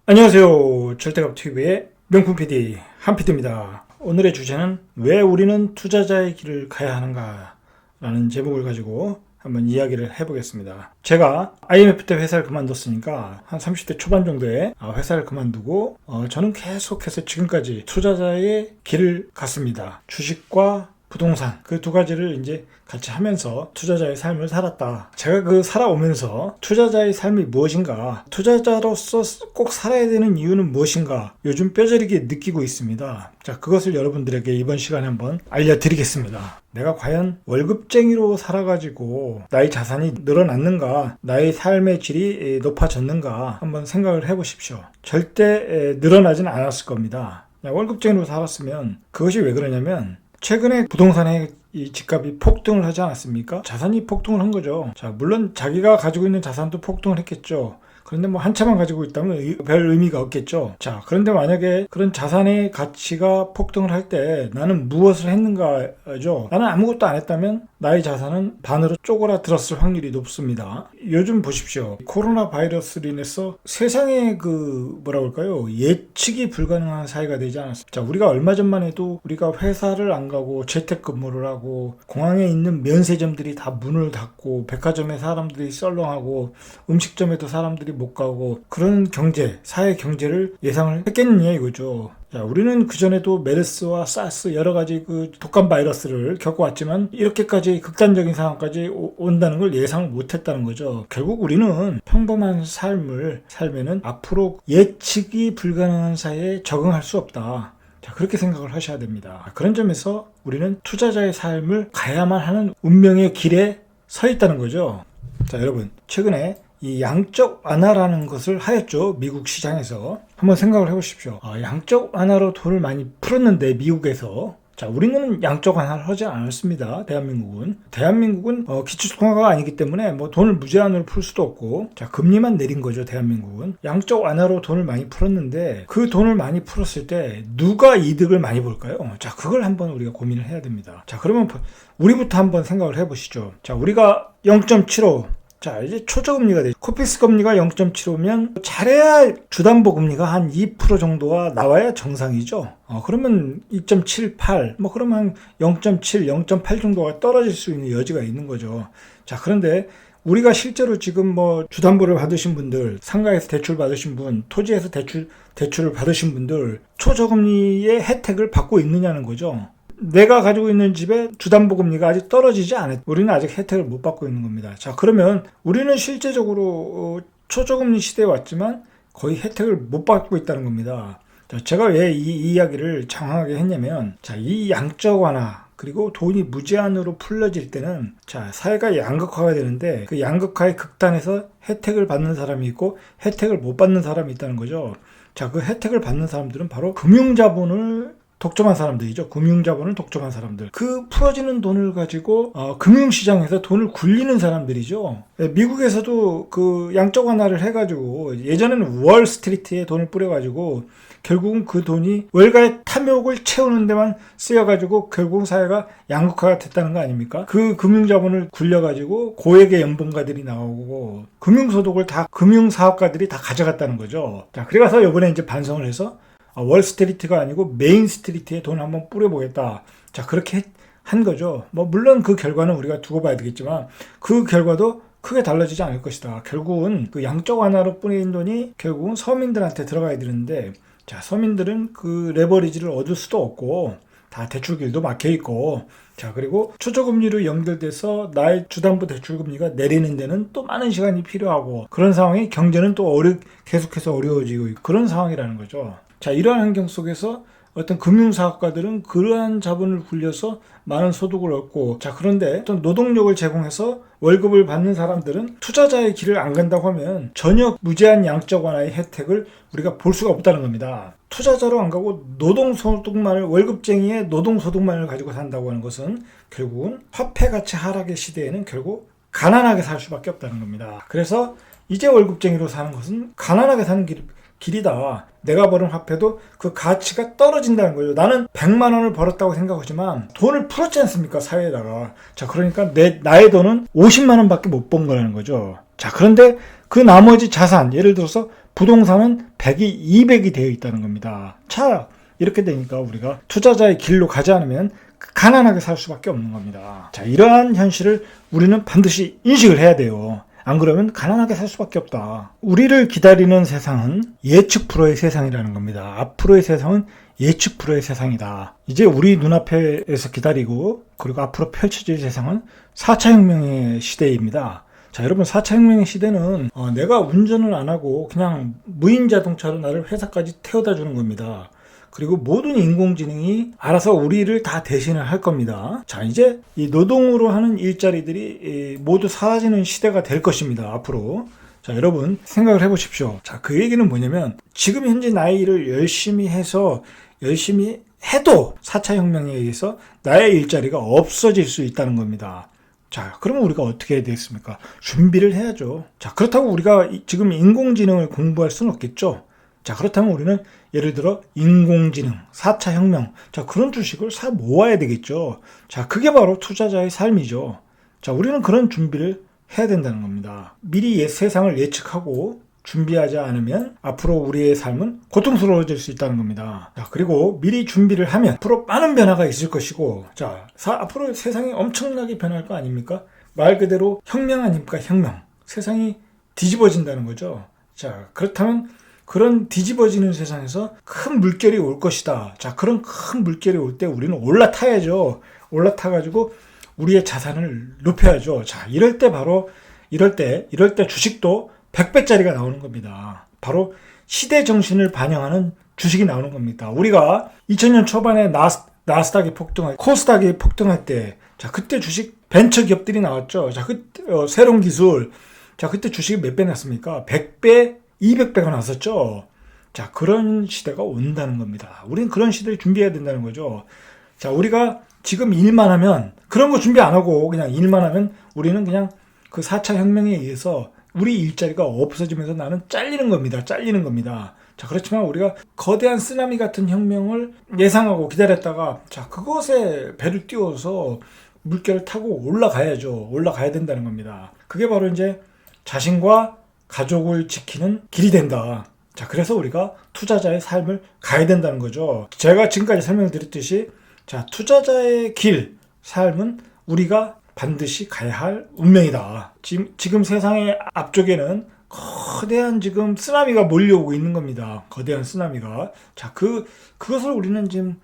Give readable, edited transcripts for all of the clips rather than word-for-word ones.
안녕하세요. 절대값TV의 명품 PD 한PD입니다. 오늘의 주제는 왜 우리는 투자자의 길을 가야 하는가 라는 제목을 가지고 한번 이야기를 해보겠습니다. 제가 IMF 때 회사를 그만뒀으니까 한 30대 초반 정도에 회사를 그만두고 저는 계속해서 지금까지 투자자의 길을 갔습니다. 주식과 부동산 그 두 가지를 이제 같이 하면서 투자자의 삶을 살았다. 제가 살아오면서 투자자의 삶이 무엇인가, 투자자로서 꼭 살아야 되는 이유는 무엇인가 요즘 뼈저리게 느끼고 있습니다. 자, 그것을 여러분들에게 이번 시간에 한번 알려드리겠습니다. 내가 과연 월급쟁이로 살아가지고 나의 자산이 늘어났는가, 나의 삶의 질이 높아졌는가 한번 생각을 해보십시오. 절대 늘어나진 않았을 겁니다. 월급쟁이로 살았으면, 그것이 왜 그러냐면 최근에 부동산의 이 집값이 폭등을 하지 않았습니까? 자산이 폭등을 한 거죠. 자, 물론 자기가 가지고 있는 자산도 폭등을 했겠죠. 그런데 한 채만 가지고 있다면 별 의미가 없겠죠. 자, 그런데 만약에 그런 자산의 가치가 폭등을 할 때 나는 무엇을 했는가죠? 나는 아무것도 안 했다면 나의 자산은 반으로 쪼그라들었을 확률이 높습니다. 요즘 보십시오. 코로나 바이러스로 인해서 세상의 예측이 불가능한 사회가 되지 않았습니까? 자, 우리가 얼마 전만 해도 우리가 회사를 안 가고 재택근무를 하고 공항에 있는 면세점들이 다 문을 닫고 백화점에 사람들이 썰렁하고 음식점에도 사람들이 못 가고 그런 사회 경제를 예상을 했겠느냐 이거죠. 자, 우리는 그전에도 메르스와 사스 여러 가지 독감 바이러스를 겪어왔지만 이렇게까지 극단적인 상황까지 온다는 걸 예상을 못했다는 거죠. 결국 우리는 평범한 삶을 살면은 앞으로 예측이 불가능한 사회에 적응할 수 없다. 자, 그렇게 생각을 하셔야 됩니다. 그런 점에서 우리는 투자자의 삶을 가야만 하는 운명의 길에 서 있다는 거죠. 자, 여러분, 최근에 이 양적 완화라는 것을 하였죠. 미국 시장에서. 한번 생각을 해보십시오. 양적 완화로 돈을 많이 풀었는데 미국에서. 자, 우리는 양적 완화를 하지 않았습니다. 대한민국은 기초통화가 아니기 때문에 돈을 무제한으로 풀 수도 없고, 자, 금리만 내린 거죠. 대한민국은 양적 완화로 돈을 많이 풀었는데 그 돈을 많이 풀었을 때 누가 이득을 많이 볼까요? 자, 그걸 한번 우리가 고민을 해야 됩니다. 자, 그러면 우리부터 한번 생각을 해보시죠. 자, 우리가 0.75, 자, 이제 초저금리가 되죠. 코픽스 금리가 0.75면 잘해야 주담보 금리가 한 2% 정도가 나와야 정상이죠. 그러면 2.78, 그러면 0.7, 0.8 정도가 떨어질 수 있는 여지가 있는 거죠. 자, 그런데 우리가 실제로 지금 주담보를 받으신 분들, 상가에서 대출 받으신 분, 토지에서 대출을 받으신 분들, 초저금리의 혜택을 받고 있느냐는 거죠. 내가 가지고 있는 집에 주담보금리가 아직 떨어지지 않았. 우리는 아직 혜택을 못 받고 있는 겁니다. 자, 그러면 우리는 실제적으로 초저금리 시대에 왔지만 거의 혜택을 못 받고 있다는 겁니다. 자, 제가 왜 이 이야기를 장황하게 했냐면, 자, 이 양적 완화 그리고 돈이 무제한으로 풀려질 때는, 자, 사회가 양극화가 되는데 그 양극화의 극단에서 혜택을 받는 사람이 있고 혜택을 못 받는 사람이 있다는 거죠. 자, 그 혜택을 받는 사람들은 바로 금융자본을 독점한 사람들이죠. 금융자본을 독점한 사람들. 그 풀어지는 돈을 가지고 금융시장에서 돈을 굴리는 사람들이죠. 미국에서도 양적 완화를 해가지고 예전에는 월스트리트에 돈을 뿌려가지고 결국은 그 돈이 월가의 탐욕을 채우는 데만 쓰여가지고 결국 사회가 양극화가 됐다는 거 아닙니까? 그 금융자본을 굴려가지고 고액의 연봉가들이 나오고 금융소득을 다 금융사업가들이 다 가져갔다는 거죠. 자, 그래서 이번에 이제 반성을 해서 월스트리트가 아니고 메인스트리트에 돈을 한번 뿌려보겠다. 자, 그렇게 한 거죠. 물론 그 결과는 우리가 두고 봐야 되겠지만 그 결과도 크게 달라지지 않을 것이다. 결국은 그 양적 완화로 뿌린 돈이 결국은 서민들한테 들어가야 되는데, 자, 서민들은 그 레버리지를 얻을 수도 없고 다 대출길도 막혀 있고, 자, 그리고 초저금리로 연결돼서 나의 주담보 대출금리가 내리는 데는 또 많은 시간이 필요하고, 그런 상황이 경제는 또 계속해서 어려워지고 있고 그런 상황이라는 거죠. 자, 이러한 환경 속에서 어떤 금융사업가들은 그러한 자본을 굴려서 많은 소득을 얻고, 자, 그런데 어떤 노동력을 제공해서 월급을 받는 사람들은 투자자의 길을 안 간다고 하면 전혀 무제한 양적 완화의 혜택을 우리가 볼 수가 없다는 겁니다. 투자자로 안 가고 월급쟁이의 노동소득만을 가지고 산다고 하는 것은 결국은 화폐가치 하락의 시대에는 결국 가난하게 살 수밖에 없다는 겁니다. 그래서 이제 월급쟁이로 사는 것은 가난하게 사는 길이다. 내가 버는 화폐도 그 가치가 떨어진다는 거죠. 나는 100만 원을 벌었다고 생각하지만 돈을 풀었지 않습니까? 사회에다가. 자, 그러니까 나의 돈은 50만 원밖에 못 번 거라는 거죠. 자, 그런데 그 나머지 자산, 예를 들어서 부동산은 100이 200이 되어 있다는 겁니다. 자, 이렇게 되니까 우리가 투자자의 길로 가지 않으면 가난하게 살 수밖에 없는 겁니다. 자, 이러한 현실을 우리는 반드시 인식을 해야 돼요. 안 그러면 가난하게 살 수밖에 없다. 우리를 기다리는 세상은 예측 불허의 세상이라는 겁니다. 앞으로의 세상은 예측 불허의 세상이다. 이제 우리 눈앞에서 기다리고 그리고 앞으로 펼쳐질 세상은 4차 혁명의 시대입니다. 자, 여러분 4차 혁명의 시대는 내가 운전을 안 하고 그냥 무인 자동차로 나를 회사까지 태워다 주는 겁니다. 그리고 모든 인공지능이 알아서 우리를 다 대신을 할 겁니다. 자, 이제 이 노동으로 하는 일자리들이 모두 사라지는 시대가 될 것입니다. 앞으로. 자, 여러분 생각을 해보십시오. 자, 그 얘기는 뭐냐면 지금 현재 나의 일을 열심히 해서 열심히 해도 4차 혁명에 의해서 나의 일자리가 없어질 수 있다는 겁니다. 자, 그러면 우리가 어떻게 해야 되겠습니까? 준비를 해야죠. 자, 그렇다고 우리가 지금 인공지능을 공부할 수는 없겠죠. 자, 그렇다면 우리는 예를 들어 인공지능, 4차 혁명, 자, 그런 주식을 사 모아야 되겠죠. 자, 그게 바로 투자자의 삶이죠. 자, 우리는 그런 준비를 해야 된다는 겁니다. 미리 세상을 예측하고 준비하지 않으면 앞으로 우리의 삶은 고통스러워질 수 있다는 겁니다. 자, 그리고 미리 준비를 하면 앞으로 많은 변화가 있을 것이고, 자, 앞으로 세상이 엄청나게 변할 거 아닙니까? 말 그대로 혁명 아닙니까? 혁명. 세상이 뒤집어진다는 거죠. 자, 그렇다면 그런 뒤집어지는 세상에서 큰 물결이 올 것이다. 자, 그런 큰 물결이 올 때 우리는 올라타야죠. 올라타가지고 우리의 자산을 높여야죠. 자, 이럴 때 주식도 100배짜리가 나오는 겁니다. 바로 시대 정신을 반영하는 주식이 나오는 겁니다. 우리가 2000년 초반에 나스닥이 폭등할, 코스닥이 폭등할 때, 자, 그때 주식 벤처 기업들이 나왔죠. 자, 새로운 기술. 자, 그때 주식이 몇 배 났습니까? 100배, 200배가 났었죠. 자, 그런 시대가 온다는 겁니다. 우리는 그런 시대를 준비해야 된다는 거죠. 자, 우리가 지금 일만 하면, 그런 거 준비 안 하고 그냥 일만 하면 우리는 그냥 그 4차 혁명에 의해서 우리 일자리가 없어지면서 나는 잘리는 겁니다. 자, 그렇지만 우리가 거대한 쓰나미 같은 혁명을 예상하고 기다렸다가, 자, 그것에 배를 띄워서 물결을 타고 올라가야죠. 올라가야 된다는 겁니다. 그게 바로 이제 자신과 가족을 지키는 길이 된다. 자, 그래서 우리가 투자자의 삶을 가야 된다는 거죠. 제가 지금까지 설명을 드렸듯이, 자, 투자자의 길, 삶은 우리가 반드시 가야 할 운명이다. 지금 세상의 앞쪽에는 거대한 지금 쓰나미가 몰려오고 있는 겁니다. 거대한 쓰나미가. 자, 그것을 우리는 지금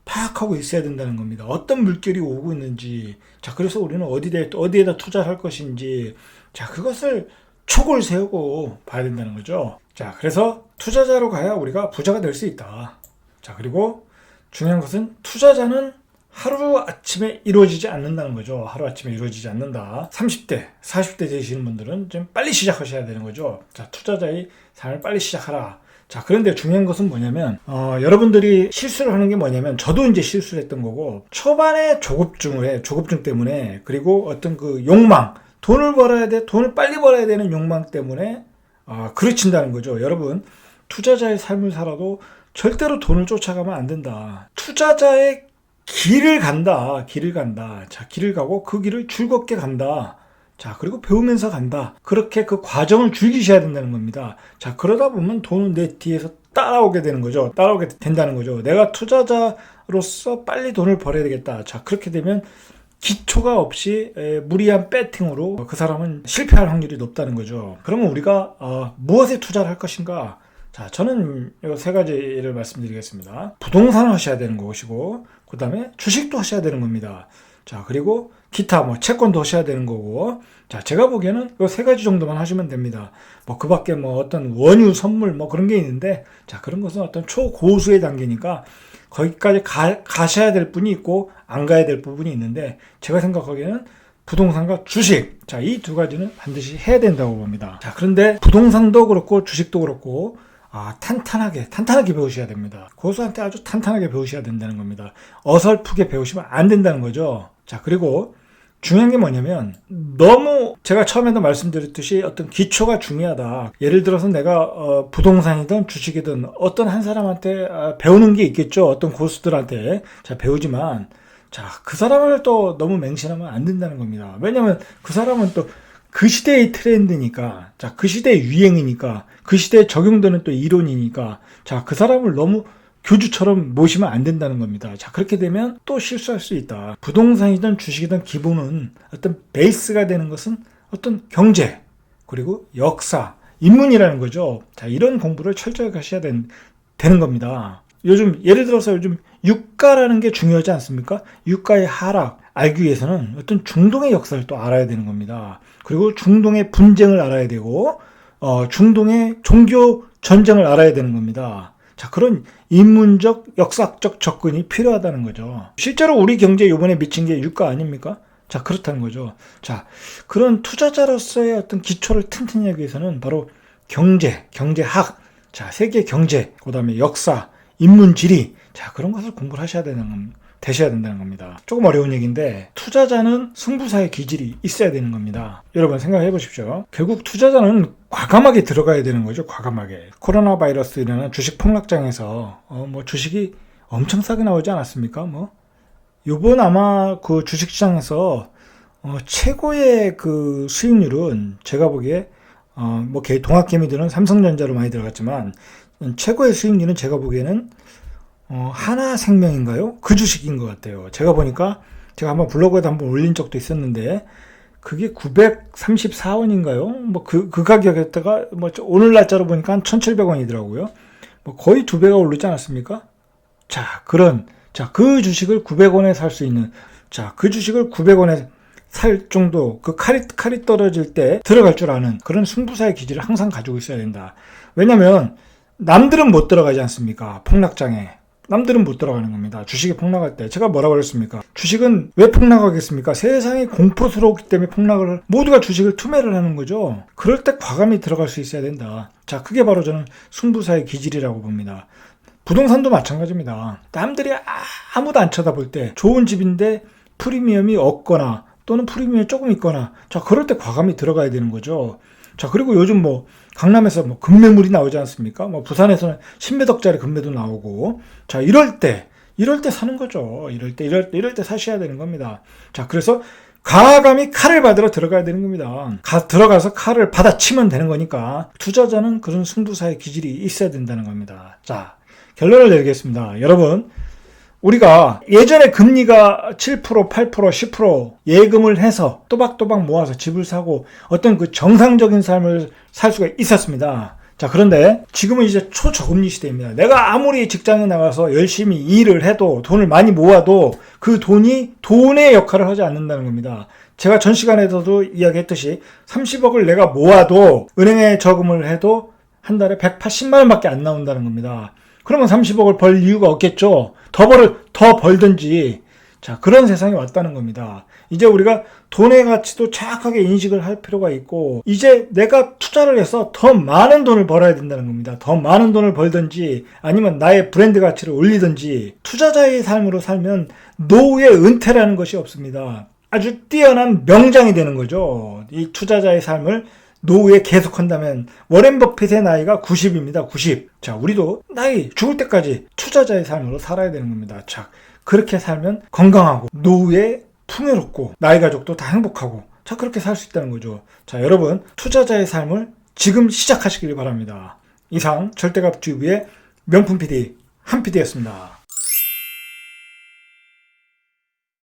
파악하고 있어야 된다는 겁니다. 어떤 물결이 오고 있는지. 자, 그래서 우리는 어디에다 투자할 것인지. 자, 그것을 촉을 세우고 봐야 된다는 거죠. 자, 그래서 투자자로 가야 우리가 부자가 될 수 있다. 자, 그리고 중요한 것은 투자자는 하루아침에 이루어지지 않는다는 거죠. 하루아침에 이루어지지 않는다. 30대, 40대 되시는 분들은 좀 빨리 시작하셔야 되는 거죠. 자, 투자자의 삶을 빨리 시작하라. 자, 그런데 중요한 것은 뭐냐면, 여러분들이 실수를 하는 게 뭐냐면, 저도 이제 실수를 했던 거고, 초반에 조급증 때문에, 그리고 어떤 그 욕망, 돈을 빨리 벌어야 되는 욕망 때문에, 그르친다는 거죠. 여러분, 투자자의 삶을 살아도 절대로 돈을 쫓아가면 안 된다. 투자자의 길을 간다. 자, 길을 가고 그 길을 즐겁게 간다. 자, 그리고 배우면서 간다. 그렇게 그 과정을 즐기셔야 된다는 겁니다. 자, 그러다 보면 돈은 내 뒤에서 따라오게 되는 거죠. 따라오게 된다는 거죠. 내가 투자자로서 빨리 돈을 벌어야 되겠다. 자, 그렇게 되면 기초가 없이 무리한 배팅으로 그 사람은 실패할 확률이 높다는 거죠. 그러면 우리가 무엇에 투자를 할 것인가? 자, 저는 이 세 가지를 말씀드리겠습니다. 부동산을 하셔야 되는 것이고, 그 다음에 주식도 하셔야 되는 겁니다. 자, 그리고 기타 채권도 하셔야 되는 거고, 자, 제가 보기에는 이 세 가지 정도만 하시면 됩니다. 그 밖에 어떤 원유, 선물 그런 게 있는데, 자, 그런 것은 어떤 초고수의 단계니까 거기까지 가셔야 될 분이 있고 안 가야 될 부분이 있는데, 제가 생각하기에는 부동산과 주식, 자, 이 두 가지는 반드시 해야 된다고 봅니다. 자, 그런데 부동산도 그렇고 주식도 그렇고 탄탄하게 배우셔야 됩니다. 고수한테 아주 탄탄하게 배우셔야 된다는 겁니다. 어설프게 배우시면 안 된다는 거죠. 자, 그리고 중요한 게 뭐냐면, 너무 제가 처음에도 말씀드렸듯이 어떤 기초가 중요하다. 예를 들어서 내가 부동산이든 주식이든 어떤 한 사람한테 배우는 게 있겠죠. 어떤 고수들한테 자, 배우지만, 자, 그 사람을 또 너무 맹신하면 안 된다는 겁니다. 왜냐면 그 사람은 또 그 시대의 트렌드니까, 자, 그 시대의 유행이니까, 그 시대에 적용되는 또 이론이니까, 자, 그 사람을 너무 교주처럼 모시면 안 된다는 겁니다. 자, 그렇게 되면 또 실수할 수 있다. 부동산이든 주식이든 기본은 어떤 베이스가 되는 것은 어떤 경제, 그리고 역사, 인문이라는 거죠. 자, 이런 공부를 철저히 하셔야 되는 겁니다. 요즘, 예를 들어서 요즘 유가라는 게 중요하지 않습니까? 유가의 하락, 알기 위해서는 어떤 중동의 역사를 또 알아야 되는 겁니다. 그리고 중동의 분쟁을 알아야 되고, 중동의 종교 전쟁을 알아야 되는 겁니다. 자, 그런 인문적, 역사적 접근이 필요하다는 거죠. 실제로 우리 경제에 이번에 미친 게 유가 아닙니까? 자, 그렇다는 거죠. 자, 그런 투자자로서의 어떤 기초를 튼튼히 하기 위해서는 바로 경제, 경제학, 자, 세계 경제, 그 다음에 역사, 인문지리, 자, 그런 것을 공부를 되셔야 된다는 겁니다. 조금 어려운 얘기인데, 투자자는 승부사의 기질이 있어야 되는 겁니다. 여러분 생각해 보십시오. 결국 투자자는 과감하게 들어가야 되는 거죠. 과감하게. 코로나 바이러스 일어난 주식 폭락장에서 주식이 엄청 싸게 나오지 않았습니까? 요번 아마 그 주식시장에서 최고의 그 수익률은 제가 보기에 동학개미들은 삼성전자로 많이 들어갔지만 최고의 수익률은 제가 보기에는 하나생명인가요? 그 주식인 것 같아요. 제가 보니까 제가 한번 블로그에도 한번 올린 적도 있었는데 그게 934원인가요? 그 가격에다가 오늘 날짜로 보니까 한 1,700원이더라고요. 거의 2배가 오르지 않았습니까? 그 주식을 900원에 살 수 있는, 그 주식을 900원에 살 정도, 그 칼이 떨어질 때 들어갈 줄 아는 그런 승부사의 기질을 항상 가지고 있어야 된다. 왜냐면, 남들은 못 들어가지 않습니까? 폭락장에. 남들은 못 들어가는 겁니다. 주식이 폭락할 때. 제가 뭐라고 그랬습니까? 주식은 왜 폭락하겠습니까? 세상이 공포스러웠기 때문에 모두가 주식을 투매를 하는 거죠. 그럴 때 과감히 들어갈 수 있어야 된다. 자, 그게 바로 저는 승부사의 기질이라고 봅니다. 부동산도 마찬가지입니다. 남들이 아무도 안 쳐다볼 때 좋은 집인데 프리미엄이 없거나 또는 프리미엄이 조금 있거나, 자, 그럴 때 과감히 들어가야 되는 거죠. 자, 그리고 요즘 강남에서 급매물이 나오지 않습니까? 부산에서는 10매덕짜리 급매도 나오고, 자, 이럴 때 사는 거죠. 이럴 때 사셔야 되는 겁니다. 자, 그래서 과감히 칼을 받으러 들어가야 되는 겁니다. 들어가서 칼을 받아치면 되는 거니까, 투자자는 그런 승부사의 기질이 있어야 된다는 겁니다. 자, 결론을 내리겠습니다. 여러분, 우리가 예전에 금리가 7%, 8%, 10% 예금을 해서 또박또박 모아서 집을 사고 어떤 그 정상적인 삶을 살 수가 있었습니다. 자, 그런데 지금은 이제 초저금리 시대입니다. 내가 아무리 직장에 나가서 열심히 일을 해도 돈을 많이 모아도 그 돈이 돈의 역할을 하지 않는다는 겁니다. 제가 전 시간에서도 이야기했듯이 30억을 내가 모아도 은행에 저금을 해도 한 달에 180만 원밖에 안 나온다는 겁니다. 그러면 30억을 벌 이유가 없겠죠. 더 벌든지. 자, 그런 세상이 왔다는 겁니다. 이제 우리가 돈의 가치도 정확하게 인식을 할 필요가 있고, 이제 내가 투자를 해서 더 많은 돈을 벌어야 된다는 겁니다. 더 많은 돈을 벌든지, 아니면 나의 브랜드 가치를 올리든지, 투자자의 삶으로 살면 노후의 은퇴라는 것이 없습니다. 아주 뛰어난 명장이 되는 거죠. 이 투자자의 삶을 노후에 계속한다면 워렌 버핏의 나이가 90입니다. 90. 자, 우리도 죽을 때까지 투자자의 삶으로 살아야 되는 겁니다. 자, 그렇게 살면 건강하고 노후에 풍요롭고 나이 가족도 다 행복하고, 자, 그렇게 살 수 있다는 거죠. 자, 여러분, 투자자의 삶을 지금 시작하시길 바랍니다. 이상 절대값 튜브의 명품 PD 한 PD였습니다.